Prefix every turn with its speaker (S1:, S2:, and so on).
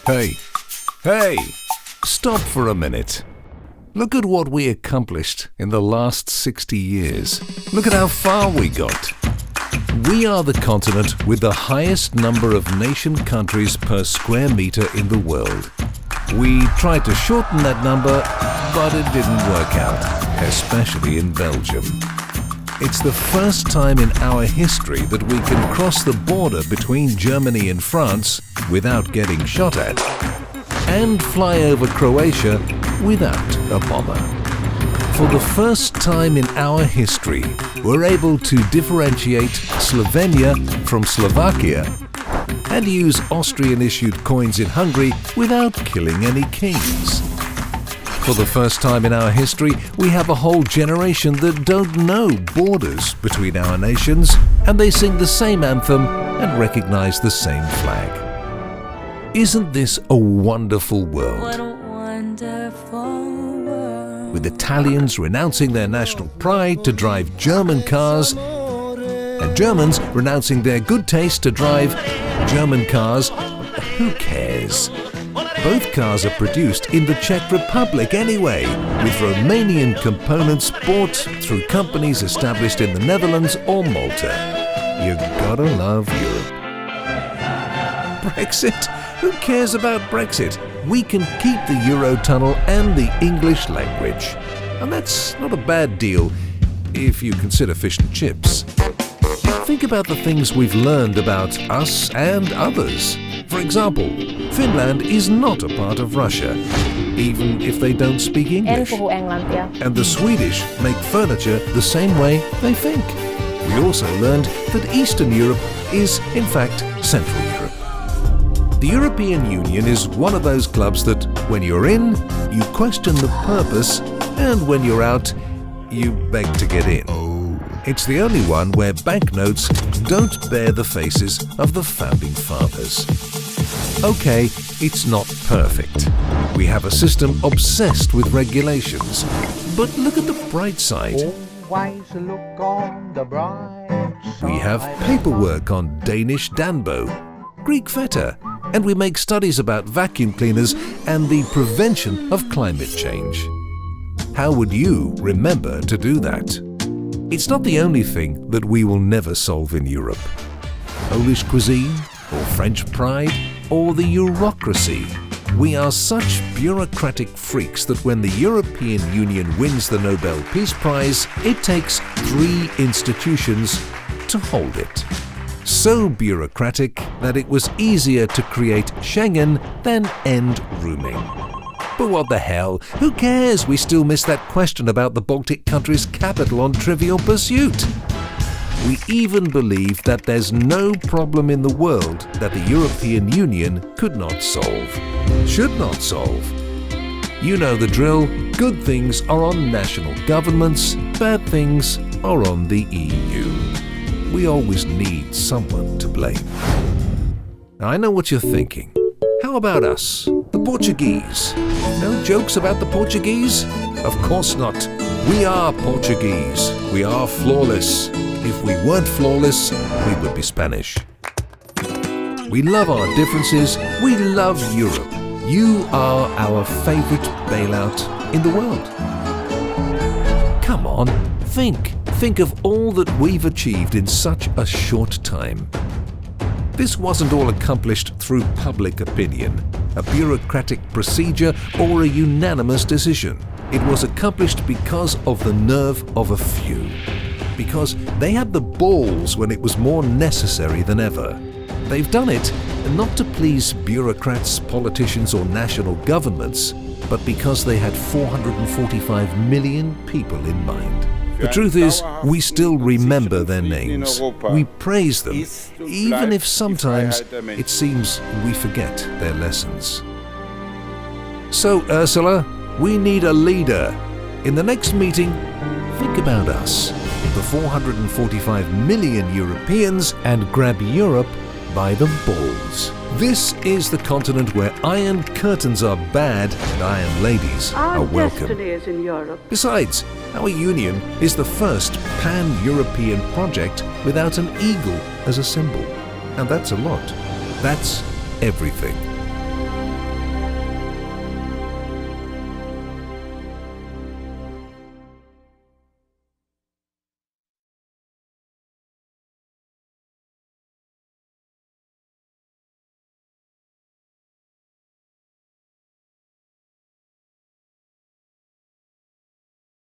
S1: Hey, stop for a minute. Look at what we accomplished in the last 60 years. Look at how far we got. We are the continent with the highest number of nation countries per square meter in the world. We tried to shorten that number, but it didn't work out, especially in Belgium. It's the first time in our history that we can cross the border between Germany and France without getting shot at, and fly over Croatia without a bomber. For the first time in our history, we're able to differentiate Slovenia from Slovakia and use Austrian-issued coins in Hungary without killing any kings. For the first time in our history, we have a whole generation that don't know borders between our nations, and they sing the same anthem and recognize the same flag. Isn't this a wonderful world?
S2: What a wonderful world.
S1: With Italians renouncing their national pride to drive German cars, and Germans renouncing their good taste to drive German cars. Who cares? Both cars are produced in the Czech Republic anyway, with Romanian components bought through companies established in the Netherlands or Malta. You gotta love Europe. Brexit? Who cares about Brexit? We can keep the Eurotunnel and the English language. And that's not a bad deal if you consider fish and chips. Think about the things we've learned about us and others. For example, Finland is not a part of Russia, even if they don't speak English. And the Swedish make furniture the same way they think. We also learned that Eastern Europe is, in fact, Central Europe. The European Union is one of those clubs that, when you're in, you question the purpose, and when you're out, you beg to get in. It's the only one where banknotes don't bear the faces of the founding fathers. Okay, it's not perfect. We have a system obsessed with regulations. But look at the bright side.
S3: Always look on the bright side.
S1: We have paperwork on Danish Danbo, Greek feta, and we make studies about vacuum cleaners and the prevention of climate change. How would you remember to do that? It's not the only thing that we will never solve in Europe. Polish cuisine, or French pride, or the bureaucracy. We are such bureaucratic freaks that when the European Union wins the Nobel Peace Prize, it takes 3 institutions to hold it. So bureaucratic that it was easier to create Schengen than end rooming. But what the hell? Who cares? We still miss that question about the Baltic country's capital on Trivial Pursuit. We even believe that there's no problem in the world that the European Union could not solve, should not solve. You know the drill. Good things are on national governments, bad things are on the EU. We always need someone to blame. I know what you're thinking. How about us, the Portuguese? No jokes about the Portuguese? Of course not. We are Portuguese. We are flawless. If we weren't flawless, we would be Spanish. We love our differences. We love Europe. You are our favorite bailout in the world. Come on, think. Think of all that we've achieved in such a short time. This wasn't all accomplished through public opinion, a bureaucratic procedure, or a unanimous decision. It was accomplished because of the nerve of a few. Because they had the balls when it was more necessary than ever. They've done it not to please bureaucrats, politicians, or national governments, but because they had 445 million people in mind. The truth is, we still remember their names. We praise them, even if sometimes it seems we forget their lessons. So, Ursula, we need a leader. In the next meeting, think about us, the 445 million Europeans, and grab Europe by the balls. This is the continent where iron curtains are bad and iron ladies are welcome.
S4: Our destiny is in Europe.
S1: Besides, our union is the first pan-European project without an eagle as a symbol. And that's a lot. That's everything.